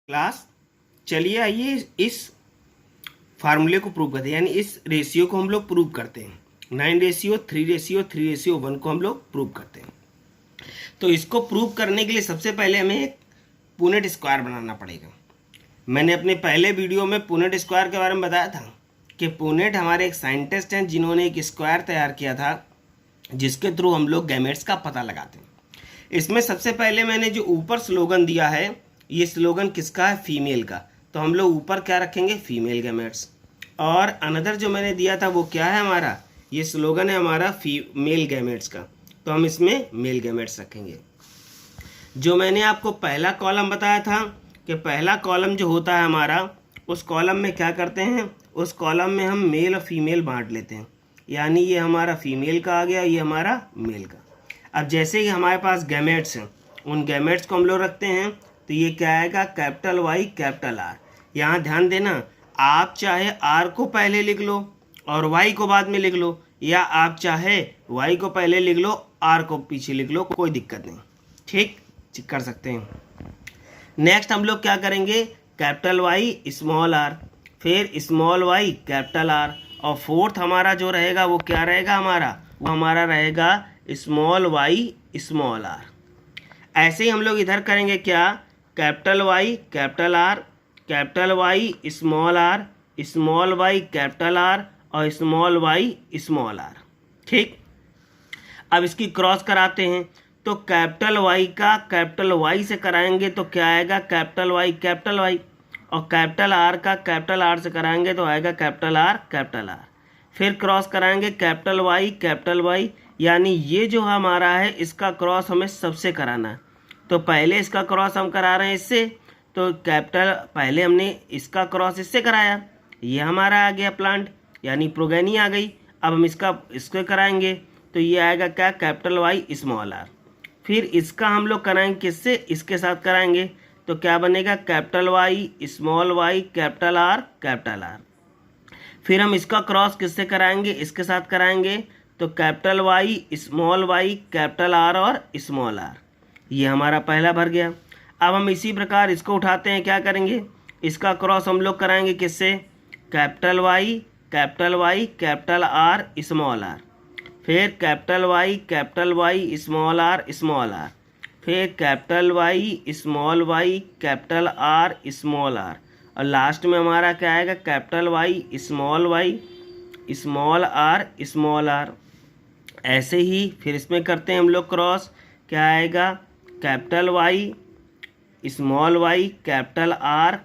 Class. चलिए आइए इस फार्मूले को प्रूव करते हैं, यानी इस रेशियो को हम लोग प्रूव करते हैं। 9:3:3:1 को हम लोग प्रूव करते हैं। तो इसको प्रूव करने के लिए सबसे पहले हमें एक पुनेट स्क्वायर बनाना पड़ेगा। मैंने अपने पहले वीडियो में पुनेट स्क्वायर के बारे में बताया था कि पुनेट हमारे एक साइंटिस्ट हैं जिन्होंने एक स्क्वायर तैयार किया था जिसके थ्रू हम लोग गैमेट्स का पता लगाते हैं। इसमें सबसे पहले मैंने जो ऊपर स्लोगन दिया है, ये स्लोगन किसका है? फीमेल का। तो हम लोग ऊपर क्या रखेंगे? Female gametes. और अनदर जो मैंने दिया था वो क्या है हमारा? ये स्लोगन है हमारा फीमेल गैमेट्स का। तो हम इसमें मेल गैमेट्स रखेंगे। जो मैंने आपको पहला कॉलम बताया था कि पहला कॉलम जो होता है हमारा, उस कॉलम में क्या करते हैं? उस कॉलम में हम मेल और फीमेल बांट लेते हैं, यानी ये हमारा फीमेल का आ गया, ये हमारा मेल का। अब जैसे ही हमारे पास गैमेट्स हैं, उन गैमेट्स को हम लोग रखते हैं, तो ये क्या आएगा? Capital Y capital R. यहाँ ध्यान देना, आप चाहे आर को पहले लिख लो और वाई को बाद में लिख लो, या आप चाहे वाई को पहले लिख लो आर को पीछे लिख लो, कोई दिक्कत नहीं, ठीक कर सकते हैं। नेक्स्ट हम लोग क्या करेंगे? कैपिटल वाई स्मॉल आर, फिर स्मॉल वाई कैपिटल आर, और फोर्थ हमारा जो रहेगा वो क्या रहेगा हमारा? वो हमारा रहेगा स्मॉल वाई स्मॉल आर। ऐसे ही हम लोग इधर करेंगे क्या? Capital Y capital R, capital Y small R, small Y capital R और स्मॉल वाई स्मॉल आर, ठीक। अब इसकी क्रॉस कराते हैं, तो कैपिटल वाई का कैपिटल वाई से कराएंगे तो क्या आएगा? कैपिटल वाई कैपिटल वाई, और कैपिटल आर का कैपिटल आर से कराएंगे तो आएगा कैपिटल आर कैपिटल आर। फिर क्रॉस कराएंगे कैपिटल वाई, यानी ये जो हमारा है इसका क्रॉस हमें सबसे कराना है। तो पहले इसका क्रॉस हम करा रहे हैं इससे, तो कैपिटल पहले हमने इसका क्रॉस इससे कराया, ये हमारा आ गया प्लांट, यानी प्रोगेनी आ गई। अब हम इसको कराएंगे तो ये आएगा क्या? Capital Y small R. फिर इसका हम लोग कराएंगे किससे? इसके साथ कराएंगे तो क्या बनेगा? Capital Y small Y capital R capital R. फिर हम इसका क्रॉस किससे कराएंगे? इसके साथ कराएंगे तो capital Y small Y capital R और स्मॉल आर। ये हमारा पहला भर गया। अब हम इसी प्रकार इसको उठाते हैं, क्या करेंगे? इसका क्रॉस हम लोग कराएंगे किससे? Capital Y capital R small R, फिर कैपिटल वाई स्मॉल आर, फिर capital Y capital R small R, और लास्ट में हमारा क्या आएगा? Capital Y small R. ऐसे ही फिर इसमें करते हैं हम लोग क्रॉस, क्या आएगा? Capital Y small Y capital R,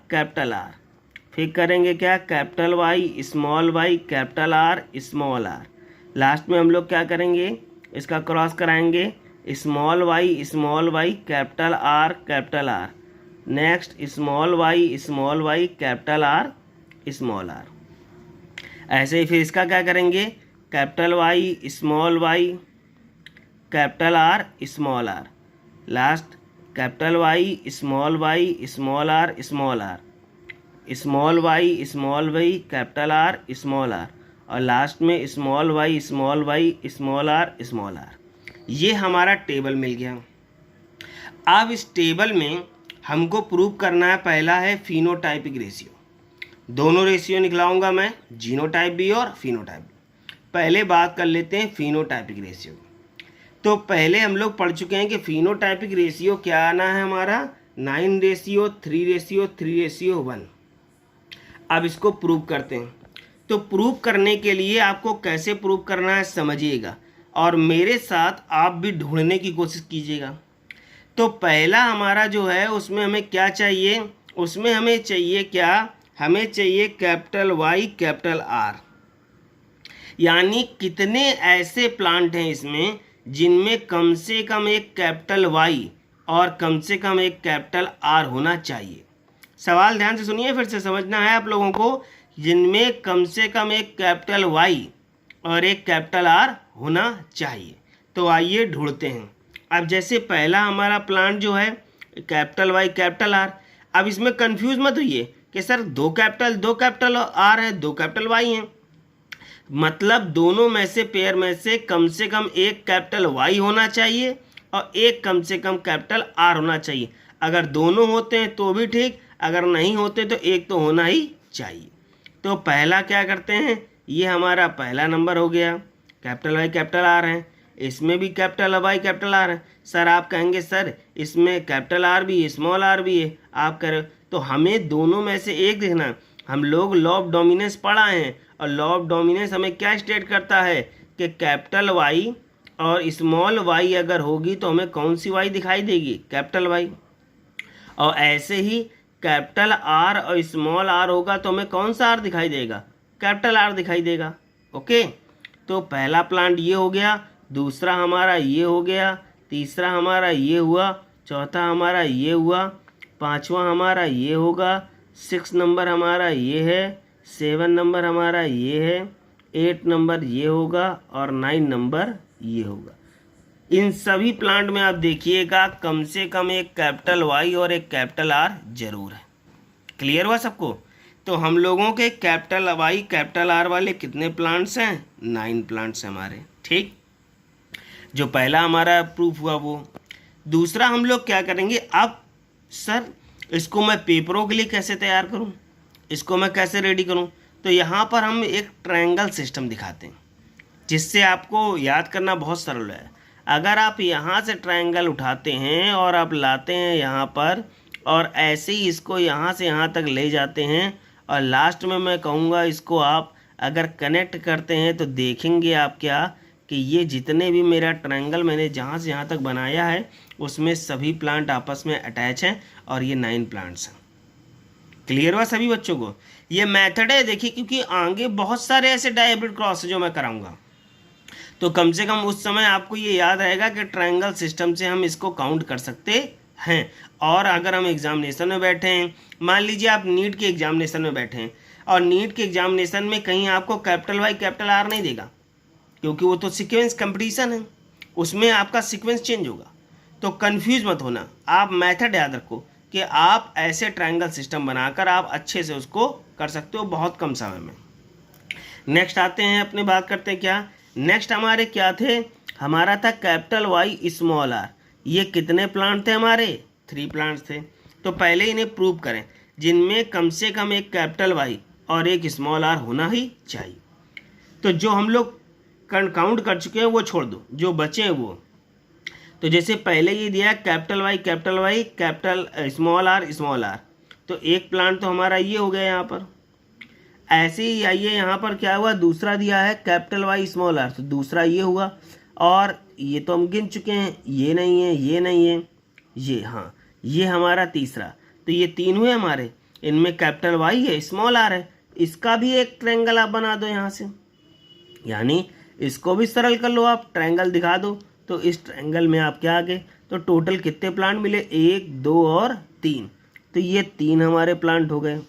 फिर करेंगे क्या? Capital Y small Y capital R small R. Last में हम लोग क्या करेंगे? इसका क्रॉस कराएंगे small Y capital R, next small Y capital R small R. ऐसे ही फिर इसका क्या करेंगे? Capital Y capital R small R, last capital Y small R, small Y capital R small R, और लास्ट में स्मॉल वाई स्मॉल आर। ये हमारा टेबल मिल गया। अब इस टेबल में हमको प्रूव करना है, पहला है फिनोटाइपिक रेशियो। दोनों रेशियो निकलाऊंगा मैं, जीनोटाइप भी और फिनोटाइप भी। पहले बात कर लेते हैं फिनोटाइपिक रेशियो। तो पहले हम लोग पढ़ चुके हैं कि फिनोटाइपिक रेशियो क्या आना है हमारा? 9:3:1। अब इसको प्रूव करते हैं। तो प्रूव करने के लिए आपको कैसे प्रूव करना है समझिएगा, और मेरे साथ आप भी ढूंढने की कोशिश कीजिएगा। तो पहला हमारा जो है उसमें हमें क्या चाहिए? उसमें हमें चाहिए क्या? हमें चाहिए कैपिटल वाई कैपिटल आर, यानी कितने ऐसे प्लांट हैं इसमें जिनमें कम से कम एक कैपिटल वाई और कम से कम एक कैपिटल आर होना चाहिए। सवाल ध्यान से सुनिए, फिर से समझना है आप लोगों को। जिनमें कम से कम एक कैपिटल वाई और एक कैपिटल आर होना चाहिए। तो आइए ढूंढते हैं। अब जैसे पहला हमारा प्लांट जो है कैपिटल वाई कैपिटल आर, अब इसमें कंफ्यूज मत होइए कि सर दो कैपिटल आर है, दो कैपिटल वाई हैं। मतलब दोनों में से पेयर में से कम एक कैपिटल वाई होना चाहिए और एक कम से कम कैपिटल आर होना चाहिए। अगर दोनों होते हैं तो भी ठीक, अगर नहीं होते तो एक तो होना ही चाहिए। तो पहला क्या करते हैं, ये हमारा पहला नंबर हो गया, कैपिटल वाई कैपिटल आर है, इसमें भी कैपिटल वाई कैपिटल आर है। सर आप कहेंगे सर इसमें कैपिटल आर भी है स्मॉल आर भी है, आप कह रहे हो, तो हमें दोनों में से एक देखना। हम लोग लॉ ऑफ डोमिनेंस पढ़ा है और लॉ ऑफ डोमिनेंस हमें क्या स्टेट करता है कि कैपिटल वाई और स्मॉल वाई अगर होगी तो हमें कौन सी वाई दिखाई देगी, कैपिटल वाई। और ऐसे ही कैपिटल आर और स्मॉल आर होगा तो हमें कौन सा आर दिखाई देगा, कैपिटल आर दिखाई देगा। ओके, तो पहला प्लांट ये हो गया, दूसरा हमारा ये हो गया, तीसरा हमारा ये हुआ, चौथा हमारा ये हुआ, पांचवा हमारा ये होगा, 6 नंबर हमारा ये है, 7 नंबर हमारा ये है, 8 नंबर ये होगा और 9 नंबर ये होगा। इन सभी प्लांट में आप देखिएगा कम से कम एक कैपिटल वाई और एक कैपिटल आर जरूर है। क्लियर हुआ सबको? तो हम लोगों के कैपिटल वाई कैपिटल आर वाले कितने प्लांट्स हैं, 9 प्लांट्स हैं हमारे। ठीक, जो पहला हमारा प्रूफ हुआ वो। दूसरा हम लोग क्या करेंगे, अब सर इसको मैं पेपरों के लिए कैसे तैयार करूं, इसको मैं कैसे रेडी करूं, तो यहाँ पर हम एक ट्रायंगल सिस्टम दिखाते हैं जिससे आपको याद करना बहुत सरल है। अगर आप यहाँ से ट्रायंगल उठाते हैं और आप लाते हैं यहाँ पर और ऐसे ही इसको यहाँ से यहाँ तक ले जाते हैं और लास्ट में मैं कहूँगा इसको आप अगर कनेक्ट करते हैं तो देखेंगे आप क्या कि ये जितने भी मेरा ट्रायंगल मैंने जहाँ से यहाँ तक बनाया है उसमें सभी प्लांट आपस में अटैच हैं और ये 9 प्लांट्स हैं। क्लियर हुआ सभी बच्चों को? ये मेथड है देखिए, क्योंकि आगे बहुत सारे ऐसे डायहाइब्रिड क्रॉस जो मैं कराऊंगा तो कम से कम उस समय आपको ये याद रहेगा कि ट्रायंगल सिस्टम से हम इसको काउंट कर सकते हैं। और अगर हम एग्जामिनेशन में बैठे हैं, मान लीजिए आप नीट के एग्जामिनेशन में बैठे हैं और नीट के एग्जामिनेशन में कहीं आपको कैपिटल वाई कैपिटल आर नहीं देगा, क्योंकि वो तो सीक्वेंस कंपटीशन है, उसमें आपका सीक्वेंस चेंज होगा। तो कंफ्यूज मत होना, आप मेथड याद रखो कि आप ऐसे ट्रायंगल सिस्टम बनाकर आप अच्छे से उसको कर सकते हो बहुत कम समय में। नेक्स्ट आते हैं, अपनी बात करते हैं क्या, नेक्स्ट हमारे क्या थे, हमारा था कैपिटल वाई स्मॉल आर। ये कितने प्लांट थे हमारे, 3 प्लांट्स थे। तो पहले इन्हें प्रूव करें जिनमें कम से कम एक कैपिटल वाई और एक स्मॉल आर होना ही चाहिए। तो जो हम लोग काउंट कर चुके हैं वो छोड़ दो, जो बचे हैं वो। तो जैसे पहले ये दिया capital Y capital small R, तो एक प्लांट तो हमारा ये हो गया यहाँ पर। ऐसे ही आइए यहाँ पर क्या हुआ, दूसरा दिया है कैपिटल वाई स्मॉल आर, तो दूसरा ये हुआ। और ये तो हम गिन चुके हैं, ये नहीं है, ये नहीं है, ये हाँ, ये हमारा तीसरा। तो ये 3 हुए हमारे, इनमें कैपिटल वाई है स्मॉल आर है, इसका भी एक ट्रायंगल आप बना दो यहाँ से, यानी इसको भी सरल कर लो आप, ट्रायंगल दिखा दो। तो इस ट्रायंगल में आप क्या आ गए, तो टोटल कितने प्लांट मिले, 1 2 और 3, तो ये 3 हमारे प्लांट हो गए।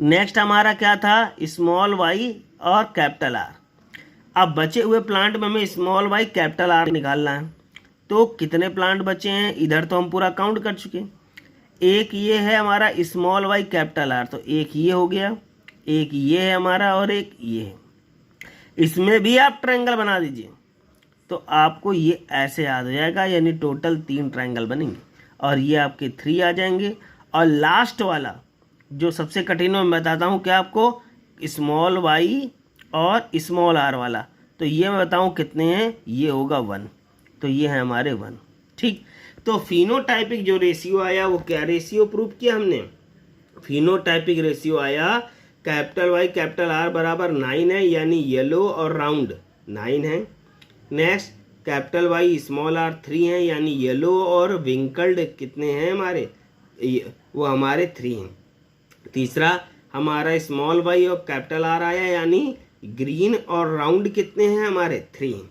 नेक्स्ट हमारा क्या था, स्मॉल वाई और कैपिटल आर। अब बचे हुए प्लांट में हमें स्मॉल वाई कैपिटल आर निकालना है। तो कितने प्लांट बचे हैं, इधर तो हम पूरा काउंट कर चुके, एक ये है हमारा स्मॉल वाई कैपिटल आर, तो एक ये हो गया, एक ये है हमारा और एक ये है। इसमें भी आप ट्रायंगल बना दीजिए तो आपको ये ऐसे याद हो जाएगा, यानी टोटल 3 ट्रायंगल बनेंगे और ये आपके 3 आ जाएंगे। और लास्ट वाला जो सबसे कठिन मैं बताता हूँ क्या आपको, स्मॉल वाई और स्मॉल आर वाला, तो ये मैं बताऊँ कितने हैं, ये होगा 1, तो ये है हमारे 1। ठीक, तो फिनोटाइपिक जो रेशियो आया वो क्या रेशियो प्रूव किया हमने, फिनोटाइपिक रेशियो आया कैपिटल वाई कैपिटल आर बराबर 9 है, यानी येलो और राउंड 9 है। Next capital Y small R 3 है, यानी येलो और विंकल्ड कितने हैं हमारे, वो हमारे 3 हैं। तीसरा हमारा स्मॉल वाई और कैपिटल आर आया, यानी ग्रीन और राउंड कितने हैं हमारे, 3 हैं।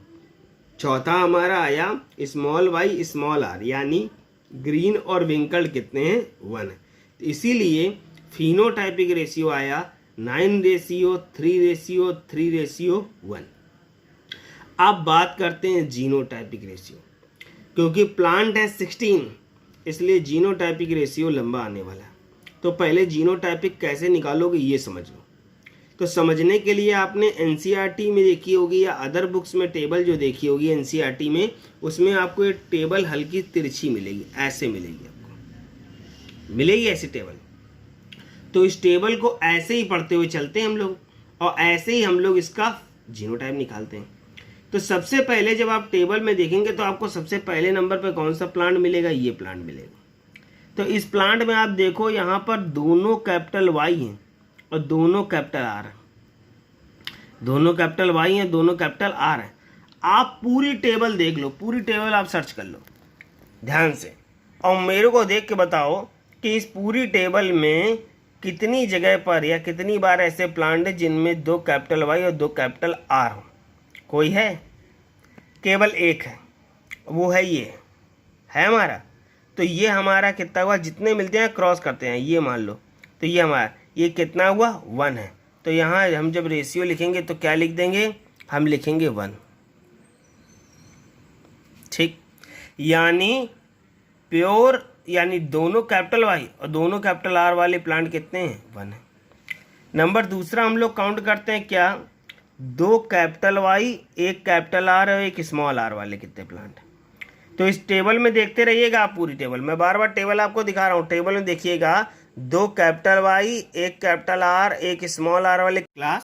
चौथा हमारा आया स्मॉल वाई स्मॉल आर, यानी ग्रीन और विंकल्ड कितने हैं, 1 है। तो इसीलिए फिनोटाइपिक रेशियो आया 9:3:3:1। अब बात करते हैं जीनोटाइपिक रेशियो, क्योंकि प्लांट है 16 इसलिए जीनोटाइपिक रेशियो लंबा आने वाला है। तो पहले जीनोटाइपिक कैसे निकालोगे ये समझ लो। तो समझने के लिए आपने एनसीईआरटी में देखी होगी या अदर बुक्स में टेबल जो देखी होगी एनसीईआरटी में, उसमें आपको एक टेबल हल्की तिरछी मिलेगी, ऐसे मिलेगी, आपको मिलेगी ऐसी टेबल। तो इस टेबल को ऐसे ही पढ़ते हुए चलते हैं हम लोग, और ऐसे ही हम लोग इसका जीनोटाइप निकालते हैं। तो सबसे पहले जब आप टेबल में देखेंगे तो आपको सबसे पहले नंबर पे कौन सा प्लांट मिलेगा, ये प्लांट मिलेगा। तो इस प्लांट में आप देखो यहाँ पर दोनों कैपिटल वाई हैं और दोनों कैपिटल आर हैं, दोनों कैपिटल वाई हैं, दोनों कैपिटल आर हैं। आप पूरी टेबल देख लो, पूरी टेबल आप सर्च कर लो ध्यान से, और मेरे को देख के बताओ कि इस पूरी टेबल में कितनी जगह पर या कितनी बार ऐसे प्लांट हैं जिनमें दो कैपिटल वाई और दो कैपिटल आर हो। कोई है? केवल एक है, वो है ये है हमारा। तो ये हमारा कितना हुआ, जितने मिलते हैं क्रॉस करते हैं, ये मान लो। तो ये हमारा ये कितना हुआ, 1 है। तो यहाँ हम जब रेशियो लिखेंगे तो क्या लिख देंगे, हम लिखेंगे 1। ठीक, यानी प्योर यानी दोनों कैपिटल वाई और दोनों कैपिटल आर वाले प्लांट कितने हैं, 1 है। नंबर दूसरा हम लोग काउंट करते हैं क्या, 2 कैपिटल वाई, 1 कैपिटल आर और 1 स्मॉल आर वाले कितने प्लांट हैं। तो इस टेबल में देखते रहिएगा आप, पूरी टेबल, मैं बार बार टेबल आपको दिखा रहा हूँ। टेबल में देखिएगा 2 capital Y, 1 capital R, 1 small R वाले क्लास